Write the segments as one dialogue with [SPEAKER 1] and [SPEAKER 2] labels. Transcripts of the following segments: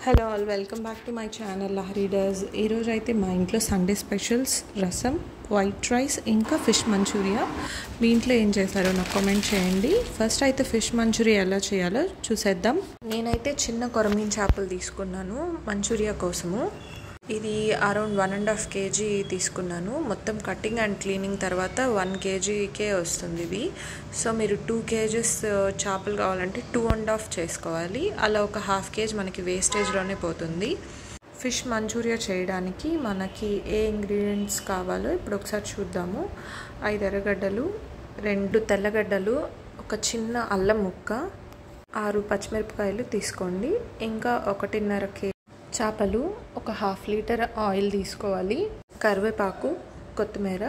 [SPEAKER 1] Hello all, welcome back to my channel Lahari does. ఈరోజు అయితే మా ఇంట్లో సండే స్పెషల్స్ రసం, వైట్ రైస్ ఇంకా ఫిష్ మంచూరియా. మీ ఇంట్లో ఏం చేశారో నాకు కామెంట్ చేయండి. ఫస్ట్ అయితే ఫిష్ మంచూరియా ఎలా చేయాలో చూసేద్దాం. నేనైతే చిన్న కొరమీన్ చేపలు తీసుకున్నాను మంచూరియా కోసము. ఇది అరౌండ్ 1.5 kg తీసుకున్నాను. మొత్తం కటింగ్ అండ్ క్లీనింగ్ తర్వాత 1 kgకే వస్తుంది ఇది. సో మీరు 2 kgs చేపలు కావాలంటే 2.5 చేసుకోవాలి. అలా ఒక 1/2 kg మనకి వేస్టేజ్లోనే పోతుంది. ఫిష్ మంచూరియా చేయడానికి మనకి ఏ ఇంగ్రీడియంట్స్ కావాలో ఇప్పుడు ఒకసారి చూద్దాము. 5 ఎర్రగడ్డలు, 2 తెల్లగడ్డలు, ఒక చిన్న అల్లం ముక్క, 6 పచ్చిమిరపకాయలు తీసుకోండి. ఇంకా 1.5 kg చేపలు, ఒక 1/2 లీటర్ ఆయిల్ తీసుకోవాలి. కరివేపాకు, కొత్తిమీర,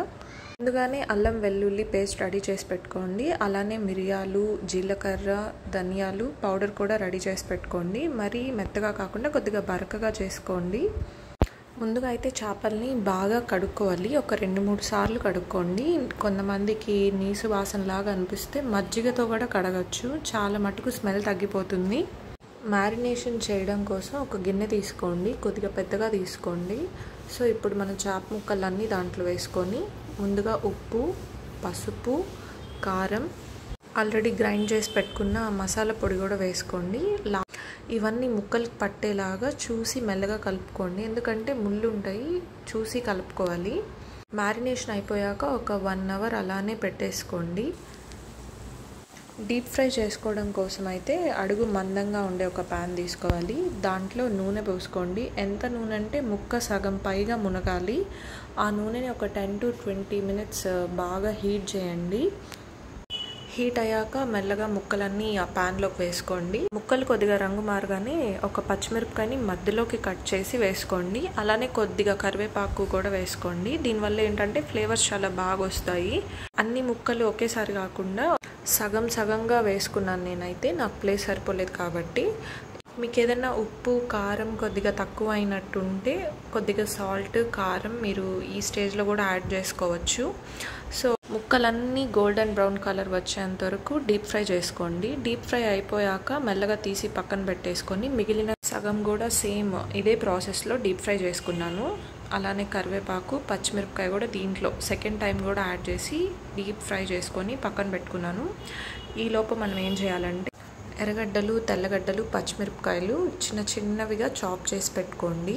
[SPEAKER 1] ముందుగానే అల్లం వెల్లుల్లి పేస్ట్ రెడీ చేసి పెట్టుకోండి. అలానే మిరియాలు, జీలకర్ర, ధనియాలు పౌడర్ కూడా రెడీ చేసి పెట్టుకోండి. మరీ మెత్తగా కాకుండా కొద్దిగా బరకగా చేసుకోండి. ముందుగా అయితే చేపల్ని బాగా కడుక్కోవాలి. ఒక 2-3 సార్లు కడుక్కోండి. కొంతమందికి నీసు వాసనలాగా అనిపిస్తే మజ్జిగతో కూడా కడగచ్చు. చాలా మటుకు స్మెల్ తగ్గిపోతుంది. మ్యారినేషన్ చేయడం కోసం ఒక గిన్నె తీసుకోండి. కొద్దిగా పెద్దగా తీసుకోండి. సో ఇప్పుడు మన చేప ముక్కలన్నీ దాంట్లో వేసుకొని ముందుగా ఉప్పు, పసుపు, కారం, ఆల్రెడీ గ్రైండ్ చేసి పెట్టుకున్న మసాలా పొడి కూడా వేసుకోండి. ఇవన్నీ ముక్కలకి పట్టేలాగా చూసి మెల్లగా కలుపుకోండి. ఎందుకంటే ముళ్ళు ఉంటాయి, చూసి కలుపుకోవాలి. మ్యారినేషన్ అయిపోయాక ఒక 1 hour అలానే పెట్టేసుకోండి. డీప్ ఫ్రై చేసుకోవడం కోసం అయితే అడుగు మందంగా ఉండే ఒక ప్యాన్ తీసుకోవాలి. దాంట్లో నూనె పోసుకోండి. ఎంత నూనె అంటే ముక్క సగం పైగా మునగాలి. ఆ నూనెని ఒక 10 to 20 minutes బాగా హీట్ చేయండి. హీట్ అయ్యాక మెల్లగా ముక్కలన్నీ ఆ ప్యాన్లోకి వేసుకోండి. ముక్కలు కొద్దిగా రంగు మారగానే ఒక పచ్చిమిరపకాయని మధ్యలోకి కట్ చేసి వేసుకోండి. అలానే కొద్దిగా కరివేపాకు కూడా వేసుకోండి. దీనివల్ల ఏంటంటే ఫ్లేవర్స్ చాలా బాగా వస్తాయి. అన్ని ముక్కలు ఒకేసారి కాకుండా సగం సగంగా వేసుకున్నాను నేనైతే. నాకు ప్లేస్ సరిపోలేదు కాబట్టి. మీకు ఏదైనా ఉప్పు, కారం కొద్దిగా తక్కువ అయినట్టుంటే కొద్దిగా సాల్ట్, కారం మీరు ఈ స్టేజ్లో కూడా యాడ్ చేసుకోవచ్చు. సో ముక్కలన్నీ గోల్డెన్ బ్రౌన్ కలర్ వచ్చేంత వరకు డీప్ ఫ్రై చేసుకోండి. డీప్ ఫ్రై అయిపోయాక మెల్లగా తీసి పక్కన పెట్టేసుకొని మిగిలిన సగం కూడా సేమ్ ఇదే ప్రాసెస్లో డీప్ ఫ్రై చేసుకున్నాను. అలానే కరివేపాకు, పచ్చిమిరపకాయ కూడా దీంట్లో సెకండ్ టైం కూడా యాడ్ చేసి డీప్ ఫ్రై చేసుకొని పక్కన పెట్టుకున్నాను. ఈలోపు మనం ఏం చేయాలంటే ఎర్రగడ్డలు, తెల్లగడ్డలు, పచ్చిమిరపకాయలు చిన్నవిగా చాప్ చేసి పెట్టుకోండి.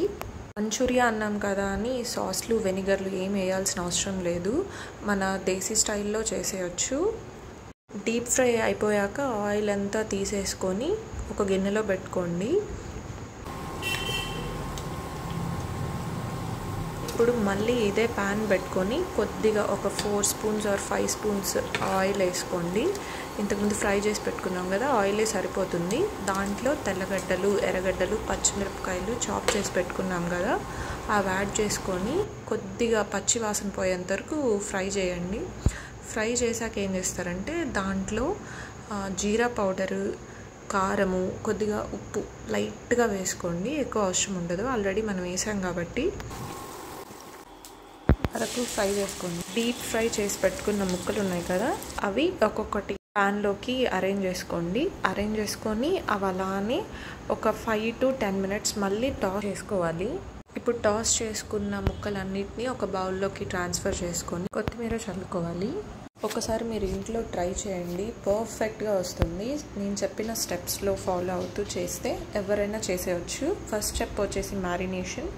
[SPEAKER 1] మంచూరియా అన్నాం కదా అని సాస్లు, వెనిగర్లు ఏం వేయాల్సిన అవసరం లేదు. మన దేశీ స్టైల్లో చేసేయచ్చు. డీప్ ఫ్రై అయిపోయాక ఆయిల్ అంతా తీసేసుకొని ఒక గిన్నెలో పెట్టుకోండి. ఇప్పుడు మళ్ళీ ఇదే ప్యాన్ పెట్టుకొని కొద్దిగా ఒక 4 spoons or 5 spoons ఆయిల్ వేసుకోండి. ఇంతకుముందు ఫ్రై చేసి పెట్టుకున్నాం కదా, ఆయిలే సరిపోతుంది. దాంట్లో తెల్లగడ్డలు, ఎర్రగడ్డలు, పచ్చిమిరపకాయలు చాప్ చేసి పెట్టుకున్నాం కదా, అవి యాడ్ చేసుకొని కొద్దిగా పచ్చి వాసన పోయేంత వరకు ఫ్రై చేయండి. ఫ్రై చేశాక ఏం చేస్తారంటే దాంట్లో జీరా పౌడరు, కారము, కొద్దిగా ఉప్పు లైట్గా వేసుకోండి. ఎక్కువ అవసరం ఉండదు, ఆల్రెడీ మనం వేసాం కాబట్టి. వరకు ఫ్రై చేసుకోండి. డీప్ ఫ్రై చేసి పెట్టుకున్న ముక్కలు ఉన్నాయి కదా, అవి ఒక్కొక్కటి ప్యాన్లోకి అరేంజ్ చేసుకోండి. అరేంజ్ చేసుకొని అవి అలానే ఒక 5 to 10 minutes మళ్ళీ టాస్ చేసుకోవాలి. ఇప్పుడు టాస్ చేసుకున్న ముక్కలన్నిటిని ఒక బౌల్లోకి ట్రాన్స్ఫర్ చేసుకొని కొత్తిమీర చల్లుకోవాలి. ఒకసారి మీరు ఇంట్లో ట్రై చేయండి, పర్ఫెక్ట్గా వస్తుంది. నేను చెప్పిన స్టెప్స్లో ఫాలో అవుతూ చేస్తే ఎవరైనా చేసేయచ్చు. ఫస్ట్ స్టెప్ వచ్చేసి marination,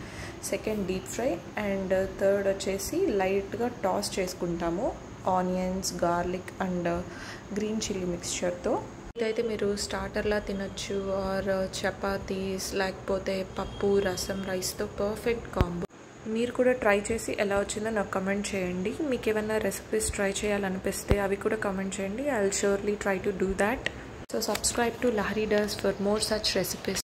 [SPEAKER 1] second deep fry, and third వచ్చేసి లైట్గా టాస్ చేసుకుంటాము onions, garlic and green chilli మిక్స్చర్తో. ఇదైతే మీరు స్టార్టర్లా తినచ్చు ఆర్ చపాతీస్, లేకపోతే పప్పు, రసం, రైస్తో పర్ఫెక్ట్ కాంబో. మీరు కూడా ట్రై చేసి ఎలా వచ్చిందో నాకు కమెంట్ చేయండి. మీకు ఏమైనా రెసిపీస్ ట్రై చేయాలనిపిస్తే అవి కూడా కమెంట్ చేయండి. I will surely try to do that. So subscribe to Lahari does for more such recipes.